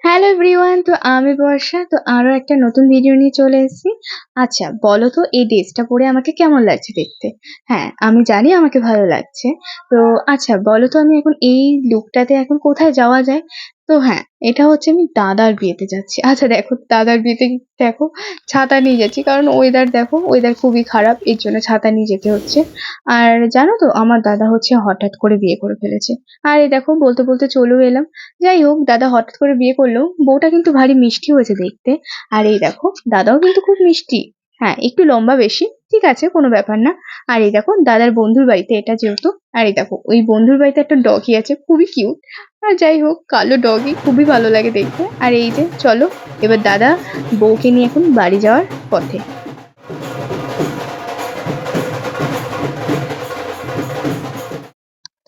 Hello everyone, তো আমি বর্ষা। তো আরো একটা নতুন ভিডিও নিয়ে চলে এসেছি। আচ্ছা বলো তো, এই ড্রেসটা পরে আমাকে কেমন লাগছে দেখতে? হ্যাঁ, আমি জানি আমাকে ভালো লাগছে। তো আচ্ছা বলো তো, আমি এখন এই লুকটাতে এখন কোথায় যাওয়া যায়? তো হ্যাঁ, এটা হচ্ছে আমি দাদার বিয়েতে যাচ্ছি। আচ্ছা দেখো, দাদার বিয়েতে দেখো ছাতা নিয়ে যাচ্ছি, কারণ ওয়েদার দেখো, ওয়েদার খুবই খারাপ, এর জন্য ছাতা নিয়ে যেতে হচ্ছে। আর জানো তো, আমার দাদা হচ্ছে হঠাৎ করে বিয়ে করে ফেলেছে। আর এই দেখো, বলতে বলতে চলেও এলাম। যাই হোক, দাদা হঠাৎ করে বিয়ে করলো, বউটা কিন্তু ভারী মিষ্টি হয়েছে দেখতে। আর এই দেখো, দাদাও কিন্তু খুব মিষ্টি। হ্যাঁ, একটু লম্বা বেশি, ঠিক আছে, কোনো ব্যাপার না। আর এই দেখো, দাদার বন্ধুর বাড়িতে এটা যেহেতু। আর এই দেখো, ওই বন্ধুর বাড়িতে একটা ডগি আছে, খুবই কিউট। আর যাই হোক, কালো ডগি খুবই ভালো লাগে দেখতে। আর এই যে চলো, এবার দাদা বউকে নিয়ে এখন বাড়ি যাওয়ার পথে।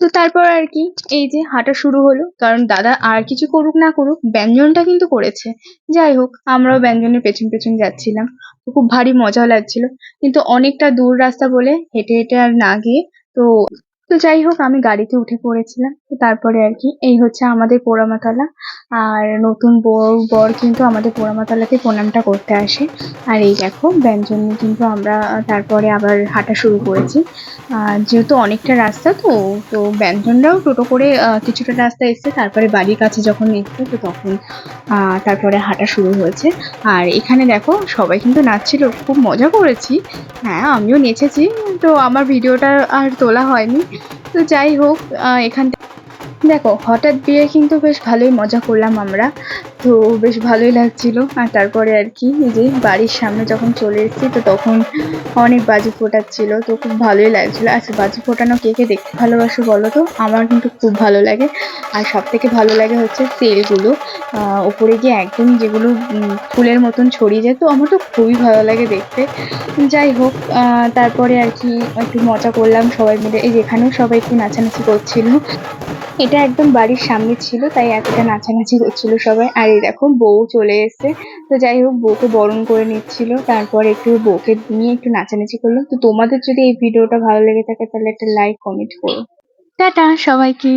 তো তারপর আর কি, এই যে হাঁটা শুরু হলো, কারণ দাদা আর কিছু করুক না করুক, ব্যঞ্জনটা কিন্তু করেছে। যাই হোক, আমরাও ব্যঞ্জনের পেছন পেছন যাচ্ছিলাম। তো খুব ভারী মজা লাগছিল, কিন্তু অনেকটা দূর রাস্তা বলে হেঁটে হেঁটে আর না গিয়ে, তো তো যাই হোক, আমি গাড়িতে উঠে পড়েছিলাম। তো তারপরে আর কি, এই হচ্ছে আমাদের পোড়ামাতলা। আর নতুন বউ বর কিন্তু আমাদের পোড়ামাতলাতে প্রণামটা করতে আসে। আর এই দেখো, ব্যঞ্জন নিয়ে কিন্তু আমরা তারপরে আবার হাঁটা শুরু করেছি। যেহেতু অনেকটা রাস্তা, তো তো ব্যঞ্জনরাও টোটো করে কিছুটা রাস্তা এসছে, তারপরে বাড়ির কাছে যখন এসছে, তো তখন তারপরে হাঁটা শুরু হয়েছে। আর এখানে দেখো, সবাই কিন্তু নাচছিল, খুব মজা করেছি। হ্যাঁ, আমিও নেচেছি। তো আমার ভিডিওটা আর তোলা হয়নি। তো যাই হোক, এখান দেখো, হঠাৎ বিয়ে কিন্তু বেশ ভালোই মজা করলাম আমরা। তো বেশ ভালোই লাগছিল। আর তারপরে আর কি, এই যে বাড়ির সামনে যখন চলে এসেছি, তো তখন অনেক বাজি ফোটাচ্ছিল, তো খুব ভালোই লাগছিল। আচ্ছা, বাজি ফোটানো কে কে দেখতে ভালোবাসো বলো তো? আমার কিন্তু খুব ভালো লাগে। আর সব থেকে ভালো লাগে হচ্ছে তেলগুলো ওপরে গিয়ে একদম যেগুলো ফুলের মতন ছড়িয়ে যায়, তো আমার তো খুবই ভালো লাগে দেখতে। যাই হোক, তারপরে আর কি একটু মজা করলাম সবাই মিলে। এই যেখানেও সবাই একটু নাচানাচি করছিল। এটা একদম বাড়ির সামনে ছিল, তাই এতটা নাচানাচি করছিল সবাই। আর এই দেখো, বউ চলে এসেছে। তো যাই হোক, বউকে বরণ করে নিচ্ছিল, তারপর একটু বউকে নিয়ে একটু নাচানাচি করলাম। তো তোমাদের যদি এই ভিডিওটা ভালো লেগে থাকে, তাহলে একটা লাইক কমেন্ট করো। টাটা সবাইকে।